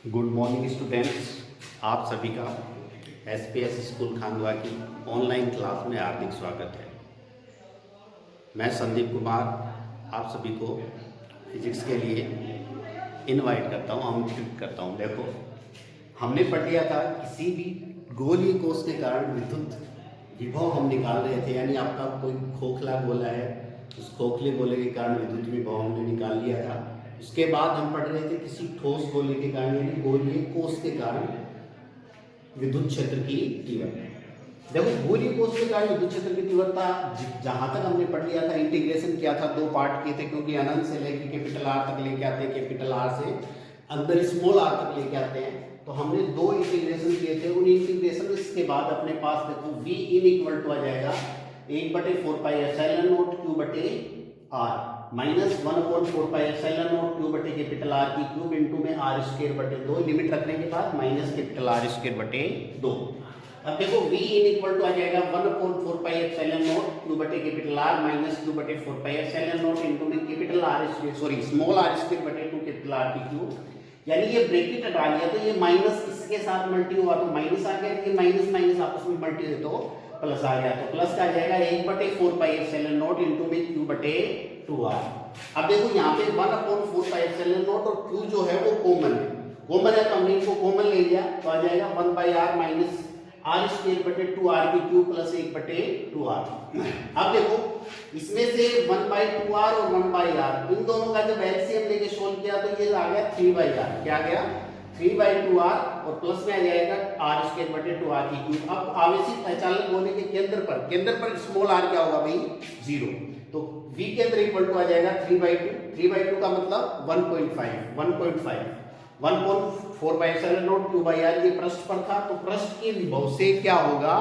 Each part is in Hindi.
गुड मॉर्निंग स्टूडेंट्स, आप सभी का एसपीएस स्कूल खांडवा की ऑनलाइन क्लास में हार्दिक स्वागत है। मैं संदीप कुमार आप सभी को फिजिक्स के लिए इनवाइट करता हूँ, आमंत्रित करता हूँ। देखो, हमने पढ़ लिया था किसी भी गोलीय कोष के कारण विद्युत विभव हम निकाल रहे थे, यानी आपका कोई खोखला गोला है, उस खोखले गोले के कारण विद्युत विभव हमने निकाल लिया था। उसके बाद हम पढ़ रहे थे किसी ठोस गोले के कारण, यानी गोलीय कोष के कारण विद्युत क्षेत्र की तीव्रता। देखो, गोलीय कोष के कारण विद्युत क्षेत्र की तीव्रता जहां तक हमने पढ़ लिया था, इंटीग्रेशन किया था, दो पार्ट किए थे, क्योंकि अनंत से लेके कैपिटल आर तक लेके आते हैं, कैपिटल आर से अंदर स्मॉल आर तक लेके आते हैं। तो हमने दो इंटीग्रेशन किए थे। उन इंटीग्रेशन के बाद अपने पास देखो v इन इक्वल टू आ जाएगा 1/4 पाई एप्सिलॉन नॉट q बटे r minus 1/4 pi epsilon not q बटे कैपिटल R की क्यूब इनटू में r स्क्वायर बटे 2, लिमिट रखने के बाद माइनस कैपिटल R स्क्वायर बटे 2। अब देखो v इन इक्वल टू आ जाएगा 1/4 पाई एप्सिलॉन नॉट q बटे कैपिटल R माइनस q बटे 4 पाई एप्सिलॉन नॉट इनटू में capital R square, sorry small r square बटे 2 कैपिटल R की क्यूब। यानी ये ब्रैकेट हटा लिया तो ये माइनस इसके साथ मल्टी हुआ तो माइनस आ गया, ये माइनस माइनस आपस में मल्टी है तो प्लस आ गया। तो प्लस का आ जाएगा 1/4 पाई एप्सिलॉन नॉट इनटू में q बटे 2r। अब देखो यहाँ पे 1/4 पाई एप्सिलॉन नॉट और q जो है वो कॉमन है तो हमने इसको कॉमन ले लिया तो आ जाएगा 1/r माइनस r स्क्वायर बटे 2r की क्यूब प्लस 1/2r। अब देखो इसमें से 1/2r और 1/r इन दोनों का जब एलसीएम लेके सोल्व किया तो ये आ गया 3/r। क्या आ गया? 3/2r और प्लस में आ जाएगा r स्क्वायर बटे 2r की क्यूब। अब आवेशित अचालक गोले के केंद्र पर स्मॉल r क्या होगा भाई? 0। तो v केंद्र इक्वल टू आ जाएगा 3/2 का मतलब 1.4 by epsilon not q by r। ये पृष्ठ पर था तो पृष्ठ के विभव से क्या होगा?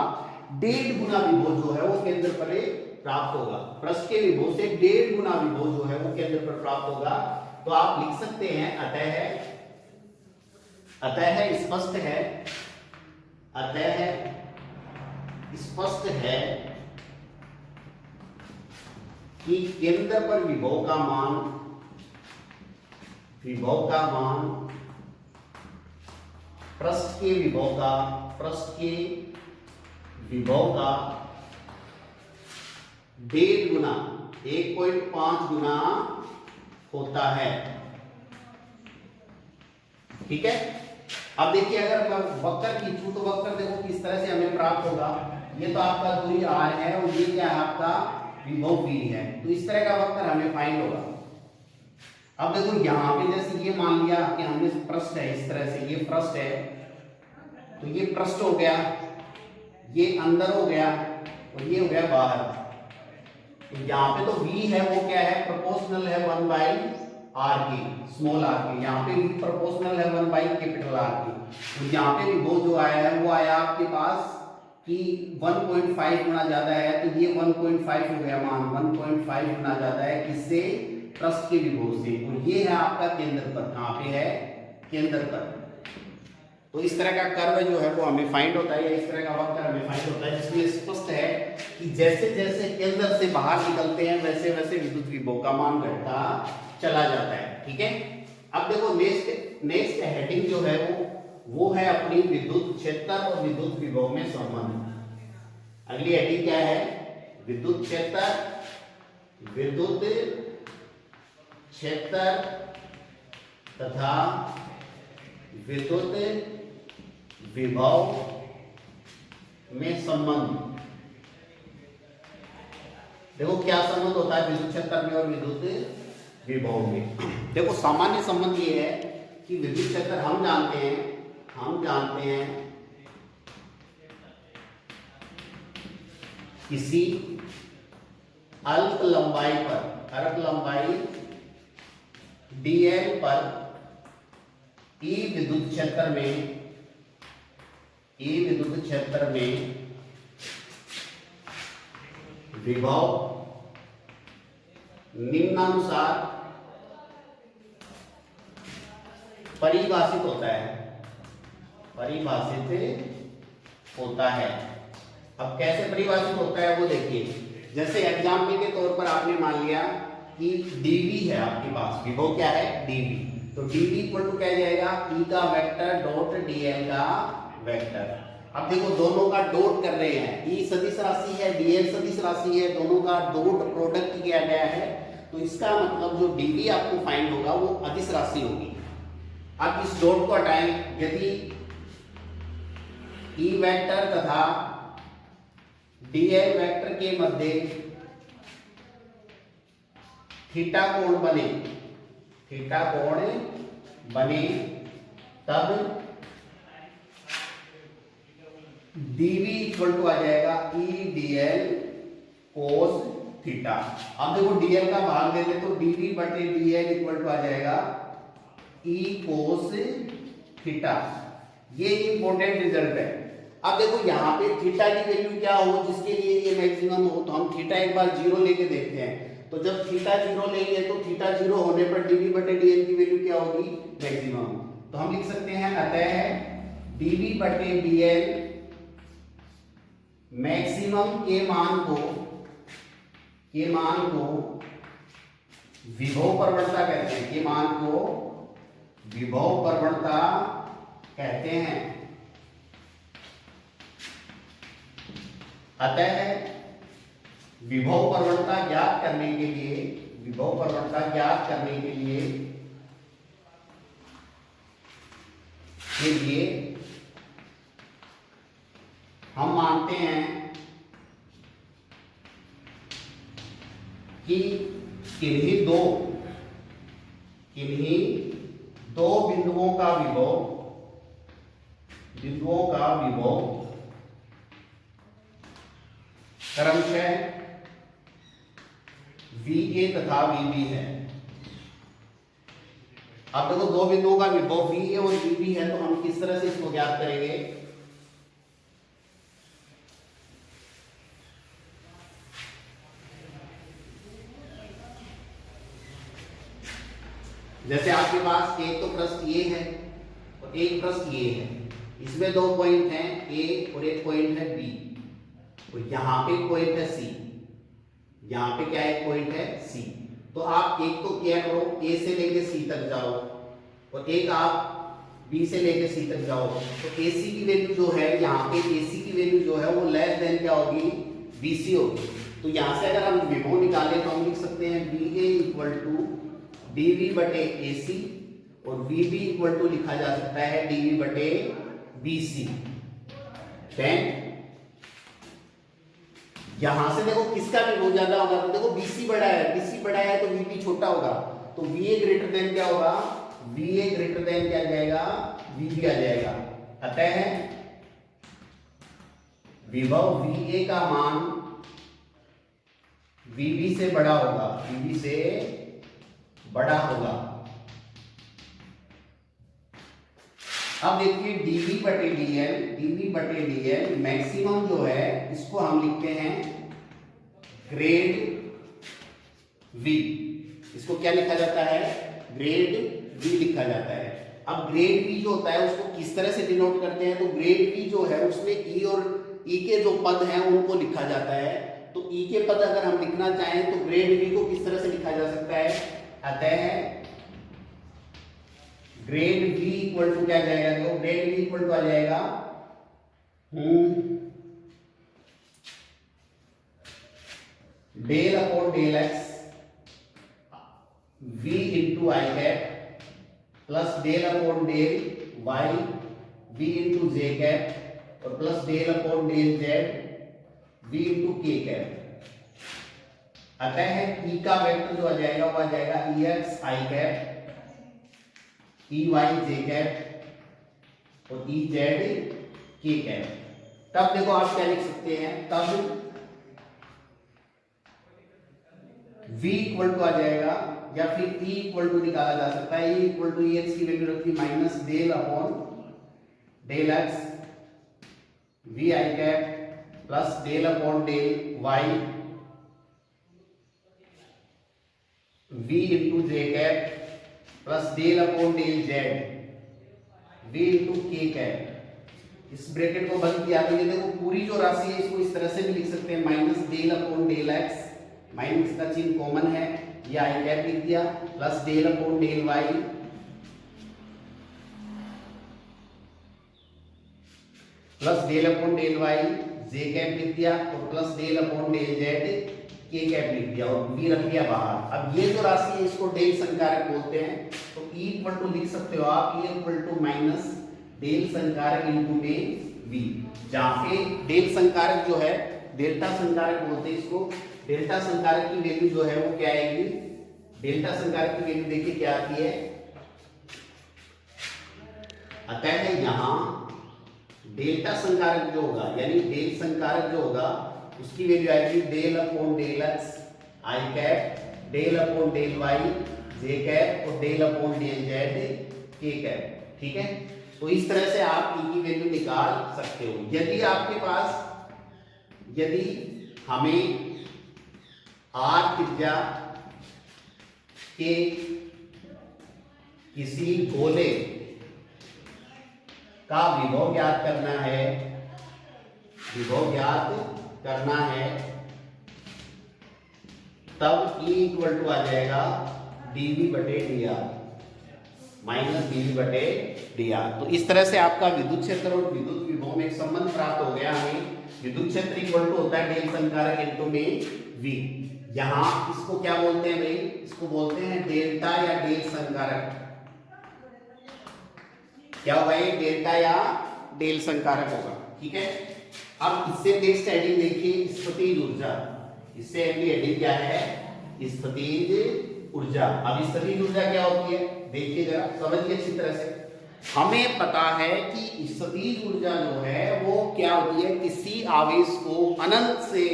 1.5 गुना विभव जो है वो केंद्र पर प्राप्त होगा। पृष्ठ के विभव से 1.5 गुना विभव जो है वो केंद्र पर प्राप्त होगा। तो आप लिख सकते हैं स्पष्ट है कि केंद्र पर विभव का मान पृष्ठ के विभव का 1.5 गुना 1.5 गुना होता है। ठीक है। अब देखिए अगर मैं वक्र खींचूं तो वक्र देखो किस तरह से हमें प्राप्त होगा। ये तो आपका दूरी r है और ये क्या है? आपका विभव v है। तो इस तरह का वक्र हमें फाइंड होगा। अब देखो यहाँ पे जैसे ये मान लिया कि हमने पृष्ठ है, इस तरह से ये पृष्ठ है तो ये पृष्ठ हो गया, ये अंदर हो गया और ये हो गया बाहर। तो यहाँ पे तो v है वो क्या है? प्रोपोर्शनल है 1/r की, स्मॉल r की। यहाँ पे v प्रोपोर्शनल है 1/कैपिटल R की। तो यहाँ पे विभव जो आया है वो आया आपके पास कि 1.5 गुना ज्यादा है तो ये 1.5 हो गया मान, 1.5 गुना ज्यादा है किससे? पृष्ठ के विभव से। और ये है आपका केंद्र पर। कहाँ पे है? केंद्र पर। तो इस तरह का कर्व जो है वो हमें फाइंड होता है, या इस तरह का वक्र हमें फाइंड होता है, जिसमें स्पष्ट है कि जैसे जैसे केंद्र से बाहर निकलते हैं वैसे वैसे विद्युत विभव का मान घटता चला जाता है। ठीक है। अब देखो नेक्स्ट हेडिंग जो है वो है अपनी विद्युत क्षेत्र और विद्युत विभव में संबंध। अगली हेडिंग क्या है? विद्युत क्षेत्र तथा विद्युत विभव में संबंध। देखो क्या संबंध होता है विद्युत क्षेत्र में और विद्युत विभव में। देखो सामान्य संबंध ये है कि विद्युत क्षेत्र हम जानते हैं किसी अल्प लंबाई dl पर E विद्युत क्षेत्र में विभव निम्नानुसार परिभाषित होता है। अब कैसे परिभाषित होता है वो देखिए। जैसे एग्जाम्पल के तौर पर आपने मान लिया कि dV है आपके पास, विभव क्या है? dV। तो dv इक्वल टू क्या आ जाएगा, e का वेक्टर डॉट dl का वेक्टर। अब देखो दोनों का डॉट कर रहे हैं, e सदिश राशि है, dl सदिश राशि है, दोनों का डॉट प्रोडक्ट किया गया है, तो इसका मतलब जो dv आपको फाइंड होगा वो अदिश राशि होगी। अब इस डॉट को हटाएं, यदि e वेक्टर तथा dl वेक्टर के मध्य थीटा कोण बने, थीटा कोण बने, तब dv इक्वल टू आ जाएगा e dl cos थीटा। अब देखो dl का भाग दे दे तो dv बटे dl इक्वल टू आ जाएगा e cos थीटा। ये इंपॉर्टेंट रिजल्ट है। अब देखो यहाँ पे थीटा की वैल्यू क्या हो जिसके लिए ये मैक्सिमम हो, तो हम थीटा एक बार जीरो लेके देखते हैं। तो जब थीटा जीरो लेंगे तो थीटा जीरो होने पर dv बटे dl की वैल्यू क्या होगी, मैक्सिमम। तो हम लिख सकते हैं अतः dv बटे dl मैक्सिमम के मान को विभव प्रवणता कहते हैं, के मान को विभव प्रवणता कहते हैं। अतः विभव प्रवणता ज्ञात करने के लिए हम मानते हैं कि किन्हीं दो बिंदुओं का विभव क्रमशः VA तथा VB है। अब देखो दो बिंदुओं का विभव VA और VB है, तो हम किस तरह से इसको ज्ञात करेंगे। जैसे आपके पास एक तो पृष्ठ ये है और एक पृष्ठ ये है, इसमें दो पॉइंट हैं A और एक पॉइंट है B, और यहाँ पे पॉइंट है C, यहाँ पे क्या एक पॉइंट है C। तो आप एक तो क्या करो, A से लेके C तक जाओ और एक आप B से लेके C तक जाओ। तो AC की वैल्यू जो है यहाँ पे, AC की वैल्यू जो है वो लेस देन क्या होगी, BC होगी। तो यहाँ से अगर हम विभव निकालें तो हम लिख सकते हैं BA इक्वल टू dv बटे AC और VB इक्वल टू लिखा जा सकता है dv बटे BC। यहां से देखो किसका विभव ज्यादा होगा, तो देखो BC बड़ा है तो VB छोटा होगा, तो VA ग्रेटर देन क्या होगा, VA ग्रेटर देन क्या आ जाएगा, VB आ जाएगा। अतः विभव VA का मान VB से बड़ा होगा, VB से बड़ा होगा। अब देखिए dv बटे dl मैक्सिमम जो है इसको हम लिखते हैं ग्रेड V। इसको क्या लिखा जाता है, ग्रेड V लिखा जाता है। अब ग्रेड V जो होता है उसको किस तरह से डिनोट करते हैं, तो ग्रेड V जो है उसमें E और E के जो पद हैं उनको लिखा जाता है। तो E के पद अगर हम लिखना चाहें तो ग्रेड V को किस तरह से लिखा जा सकता है, अतः ग्रेड V इक्वल टू क्या जाएगा, तो ग्रेड V इक्वल टू आ जाएगा del upon del x V into i cap plus del upon del y V into j cap और plus del upon del z V into k cap. अतः E का वेक्टर जो आ जाएगा वो आ जाएगा EX i cap, EY j cap और EZ के कैप। तब देखो आप क्या लिख सकते हैं, तब V इक्वल टू आ जाएगा, या फिर E इक्वल टू निकाला जा सकता है। E इक्वल टू EX की वैल्यू रखी minus del upon del x V i cap plus del upon del Y V into j cap plus del upon del Z V into k cap. इस ब्रैकेट को बंद किया तो ये देखो पूरी जो राशि है इसको इस तरह से भी लिख सकते हैं, minus del upon del x, minus का चिन्ह कॉमन है, ये आई कैप लिख दिया, plus del upon del y plus del upon del y j cap लिख दिया और plus del upon del z k cap लिख दिया और v रख दिया बाहर। अब ये जो राशि है इसको डेल संकारक बोलते हैं, तो E इक्वल टू लिख सकते हो आप, E equal to minus del संकारक इनटू में v, जहां पे डेल संकारक जो है डेल्टा संकारक बोलते हैं इसको। डेल्टा संकारक की वैल्यू जो है वो क्या आएगी, डेल्टा संकारक की वैल्यू देखिए क्या आती है, अतः यहां डेल्टा संकारक जो होगा यानी डेल संकारक जो होगा उसकी वैल्यू आएगी del upon del x i cap, del upon del y j cap और del upon del z k cap. ठीक है, तो इस तरह से आप ई की वैल्यू निकाल सकते हो। यदि आपके पास, यदि हमें आर त्रिज्या के किसी गोले का विभव ज्ञात करना है, विभव ज्ञात करना है, तब E इक्वल टू आ जाएगा dv बटे dr माइनस dv बटे dr। तो इस तरह से आपका विद्युत क्षेत्र और विद्युत विभव में एक संबंध प्राप्त हो गया। हमें विद्युत क्षेत्र इक्वल टू होता है डेल संकारक इनटू में v। यहां इसको क्या बोलते हैं भाई, इसको बोलते हैं डेल्टा या डेल संकारक। क्या होगा ये, डेल्टा या डेल संकारक होगा। ठीक है, अब इससे नेक्स्ट हेडिंग देखिए स्थितिज ऊर्जा। इससे अगली हेडिंग क्या है, स्थितिज ऊर्जा। अब स्थितिज ऊर्जा क्या होती है देखिए जरा, समझिए अच्छी तरह से। हमें पता है कि स्थितिज ऊर्जा जो है वो क्या होती है, किसी आवेश को अनंत से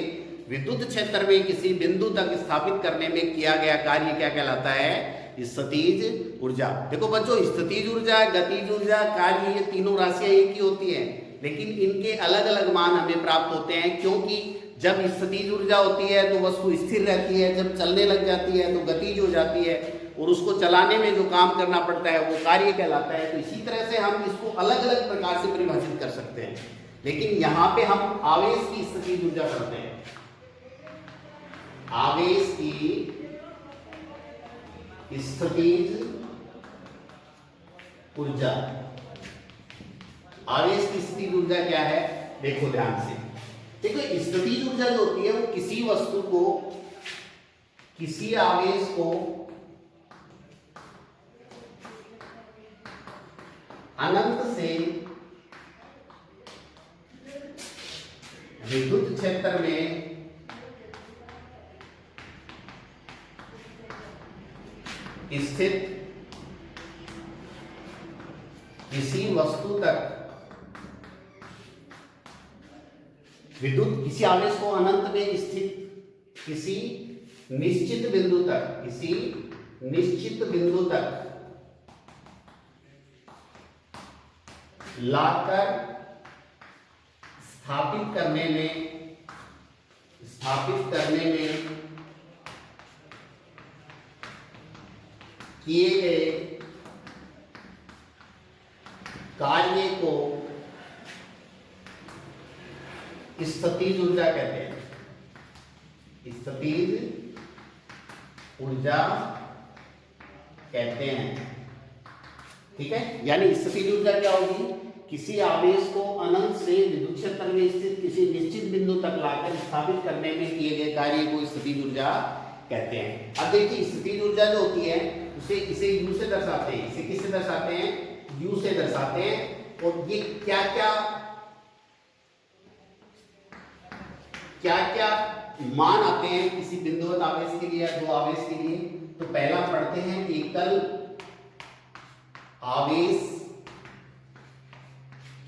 विद्युत क्षेत्र में किसी बिंदु तक स्थापित करने में किया गया कार्य क्या कहलाता है, स्थितिज ऊर्जा। देखो बच्चों, स्थितिज ऊर्जा, गतिज ऊर्जा, कार्य, ये तीनों राशियां एक ही होती हैं, लेकिन इनके अलग अलग मान हमें प्राप्त होते हैं। क्योंकि जब स्थितिज ऊर्जा होती है तो वस्तु स्थिर रहती है, जब चलने लग जाती है तो गतिज हो जाती है, और उसको चलाने में जो काम करना पड़ता है वो कार्य कहलाता है। तो इसी तरह से हम इसको अलग अलग प्रकार से परिभाषित कर सकते हैं, लेकिन यहाँ पे हम आवेश की स्थितिज ऊर्जा करते हैं। आवेश की स्थितिज ऊर्जा, आवेश की स्थितिज ऊर्जा क्या है, देखो ध्यान से। देखो स्थितिज ऊर्जा जो होती है वो किसी वस्तु को, किसी आवेश को अनंत से विद्युत क्षेत्र में स्थित किसी वस्तु तक, विद्युत किसी आवेश को अनंत में स्थित किसी निश्चित बिंदु तक, किसी निश्चित बिंदु तक लाकर स्थापित करने में किए गए कार्य को स्थितिज ऊर्जा कहते हैं। स्थितिज ऊर्जा कहते हैं। ठीक है, यानी स्थितिज ऊर्जा क्या होगी, किसी आवेश को अनंत से विद्युत क्षेत्र में स्थित किसी निश्चित बिंदु तक लाकर स्थापित करने में किए गए कार्य को स्थितिज ऊर्जा कहते हैं। अब देखिए स्थितिज ऊर्जा जो होती है उसे इसे U से दर्शाते हैं। इसे किससे दर्शाते हैं, U से दर्शाते हैं। और ये क्या क्या मान आते हैं किसी बिंदुवत आवेश के लिए या दो आवेश के लिए। तो पहला पढ़ते हैं एकल आवेश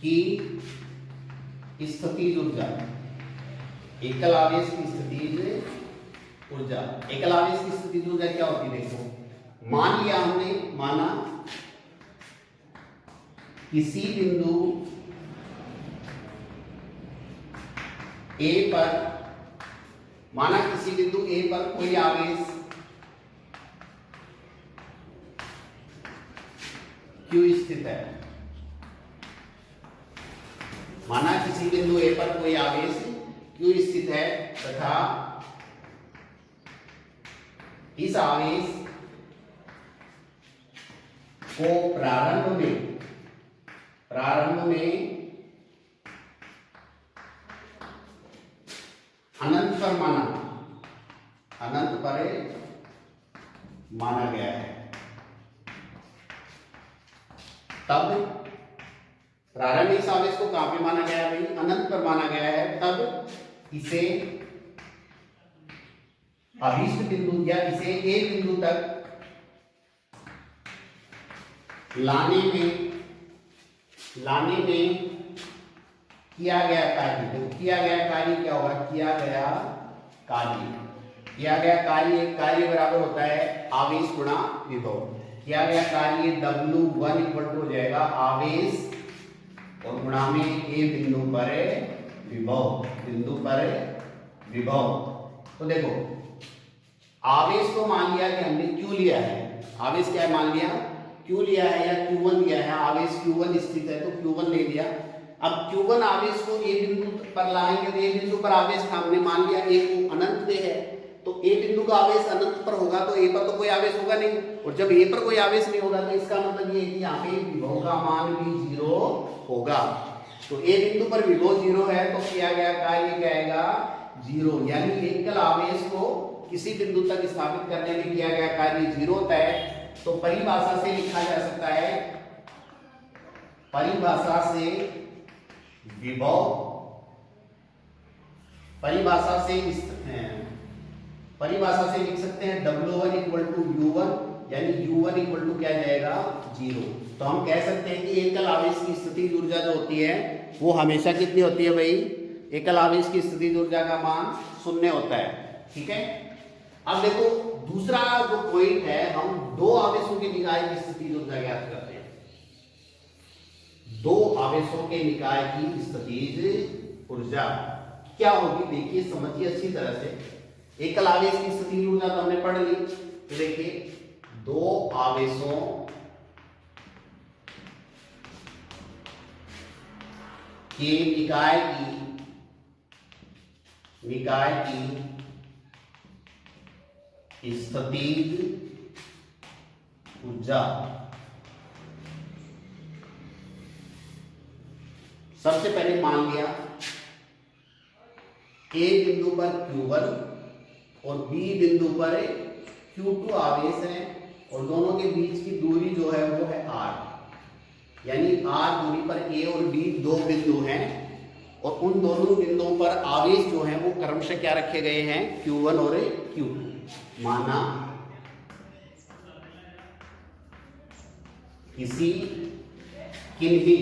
की स्थितिज ऊर्जा। एकल आवेश की स्थितिज ऊर्जा, एकल आवेश की स्थितिज ऊर्जा क्या होती है, देखो मान लिया हमने, माना किसी बिंदु A पर, माना किसी बिंदु A पर कोई आवेश Q स्थित है। माना किसी बिंदु A पर कोई आवेश Q स्थित है तथा इस आवेश को प्रारंभ में माना गया है। तब प्रारंभिक इस आवेश को कहां पे माना गया है भाई? अनंत पर माना गया है। तब इसे अभीष्ट बिंदु या इसे ए बिंदु तक लाने में किया गया कार्य, तो किया गया कार्य क्या होगा? किया गया कार्य बराबर होता है आवेश गुणा विभव। किया गया कार्य W1 इक्वल टू हो जाएगा आवेश और गुणा में ए बिंदु पर विभव। तो देखो आवेश को मान लिया कि हमने क्यों लिया है, आवेश क्या है मान लिया, क्यों लिया है या Q1 लिया है। आवेश Q1 स्थित है तो Q1 ले लिया। अब Q1 आवेश को ए बिंदु पर लाएंगे तो ए बिंदु पर आवेश था, हमने मान लिया ए को अनंत पे है, तो ए बिंदु का आवेश अनंत पर होगा तो ए पर तो कोई आवेश होगा नहीं, और जब ए पर कोई आवेश नहीं होगा तो इसका मतलब ये है कि यहाँ पे विभव का मान भी 0 होगा। तो ए बिंदु पर विभव 0 है तो किया गया कार्य क्या आएगा? 0। यानी एकल आवेश को किसी बिंदु तक स्थापित करने में किया गया कार्य 0 होता है। तो परिभाषा से लिखा जा सकता है, परिभाषा से लिख सकते हैं W1 इक्वल टू U1, यानी U1 इक्वल टू क्या जाएगा? 0। तो हम कह सकते हैं कि एकल आवेश की स्थितिज ऊर्जा जो होती है वो हमेशा कितनी होती है भाई? एकल आवेश की स्थितिज ऊर्जा का मान 0 होता है। ठीक है, अब देखो दूसरा जो पॉइंट है, हम दो आवेशों के निकाय की स्थितिज ऊर्जा ज्ञात करते हैं। दो आवेशों के निकाय की स्थितिज ऊर्जा क्या होगी? देखिए समझिए अच्छी तरह से। एकल आवेश की स्थितिज ऊर्जा तो हमने पढ़ ली, तो देखिए दो आवेशों के निकाय की स्थितिज ऊर्जा। सबसे पहले मान लिया ए बिंदु पर Q1 और बी बिंदु पर Q2 आवेश है, और दोनों के बीच की दूरी जो है वो है R, यानी R दूरी पर A और B दो बिंदु हैं, और उन दोनों बिंदुओं पर आवेश जो है वो क्रमशः क्या रखे गए हैं? Q1 और Q2। माना किन्ही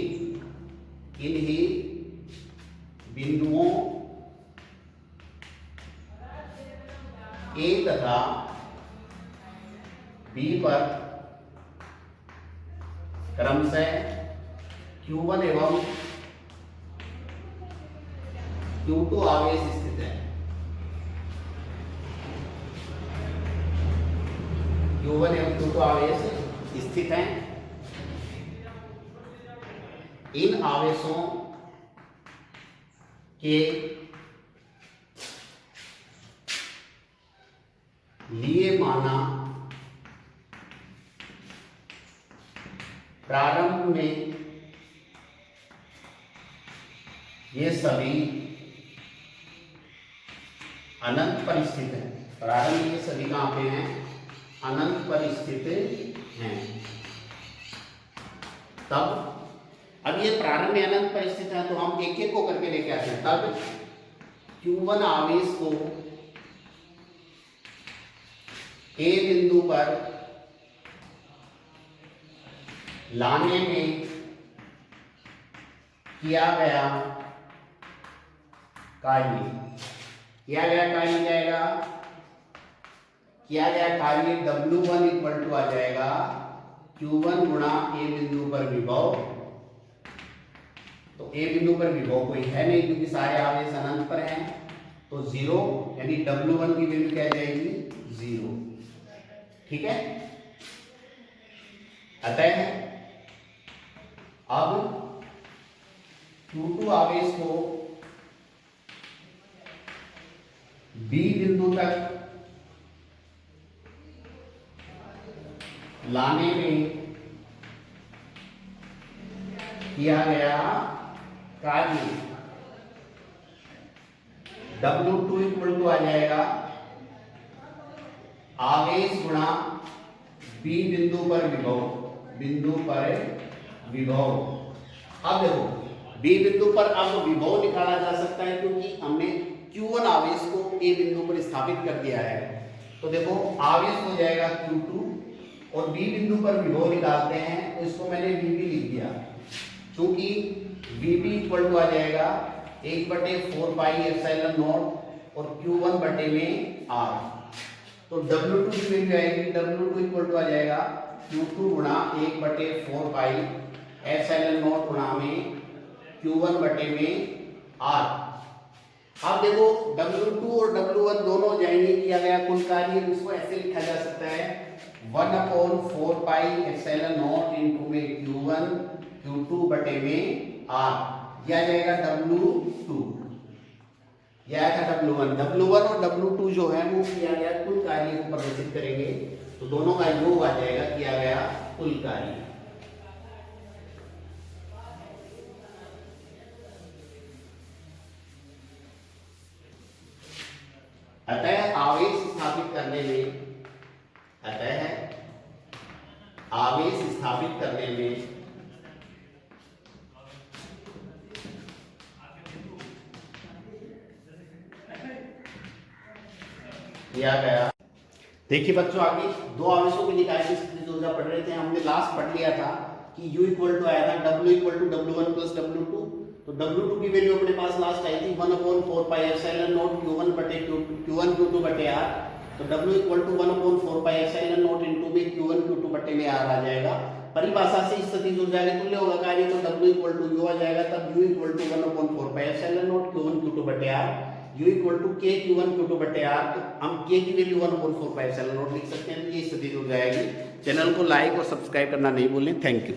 बिंदुओं A तथा B पर क्रमशः Q1 एवं Q2 आवेश स्थित है। Q1 एवं Q2 आवेश स्थित हैं। इन आवेशों के लिए माना प्रारंभ में ये सभी अनंत पर स्थित है। प्रारंभ में ये सभी कहां पे हैं? अनंत पर स्थित हैं। तब अब ये प्रारंभ में अनंत पर स्थित है तो हम एक एक को करके लेके आते हैं। तब Q1 आवेश को ए बिंदु पर लाने में किया गया कार्य जाएगा, किया गया कार्य W1 इक्वल टू आ जाएगा Q1 गुणा ए बिंदु पर विभव। तो ए बिंदु पर विभव कोई है नहीं क्योंकि सारे आवेश अनंत पर हैं, तो 0, यानी W1 की वैल्यू क्या जाएगी? 0। ठीक है, अतः अब Q2 आवेश को B बिंदु तक लाने में किया गया कार्य W2 इक्वल टू आ जाएगा आवेश गुणा बी बिंदु पर विभव, बिंदु पर विभव। अब देखो बी बिंदु पर अब विभव निकाला जा सकता है क्योंकि हमने Q1 आवेश को ए बिंदु पर स्थापित कर दिया है। तो देखो आवेश हो जाएगा Q2 और बी बिंदु पर विभव निकालते हैं तो इसको मैंने VB लिख दिया, क्योंकि VB इक्वल टू आ जाएगा 1/4 पाई एप्सिलॉन नॉट और Q1 बटे में R। तो W2 की वैल्यू आएगी, W2 इक्वल टू आ जाएगा Q2 गुणा 1/4 पाई एप्सिलॉन नॉट गुणा में Q1 बटे में R। अब देखो W2 और W1 दोनों जाएंगे, किया गया कुल कार्य, इसको ऐसे लिखा जा सकता है 1/4 पाई एप्सिलॉन नॉट इनटू में Q1 Q2 बटे में R। यह जाएगा W2, यह आएगा W1 और W2 जो है वो किया गया कुल कार्य को प्रदर्शित करेंगे, तो दोनों का योग आ जाएगा किया गया कुल कार्य। अतः आवेश स्थापित करने में, आवेश स्थापित करने में किया गया। देखिए बच्चों आगे दो आवेशों के निकाय की स्थिति ऊर्जा पढ़ रहे थे, हमने लास्ट पढ़ लिया था कि U इक्वल टू आया था W equal to W1 plus W2। तो W2 की वैल्यू अपने पास लास्ट आई थी 1/4 पाई एप्सिलॉन नॉट Q1 बटे Q1 Q2 बटे R। तो W equal to 1/4 pi epsilon not into में Q1 Q2 बटे में R आ जाएगा। परिभाषा से स्थिति ऊर्जा के तुल्य होगा कार्य, तो W इक्वल टू U आ जाएगा, तब U equal to 1/4 pi epsilon not Q1 Q2 बटे R, U equal to K Q1 Q2 बटे R। तो हम K की वैल्यू 1/4 पाई एप्सिलॉन नॉट लिख सकते हैं, तो ये स्थिति ऊर्जा आएगी। चैनल को लाइक और सब्सक्राइब करना नहीं भूलें। Thank you.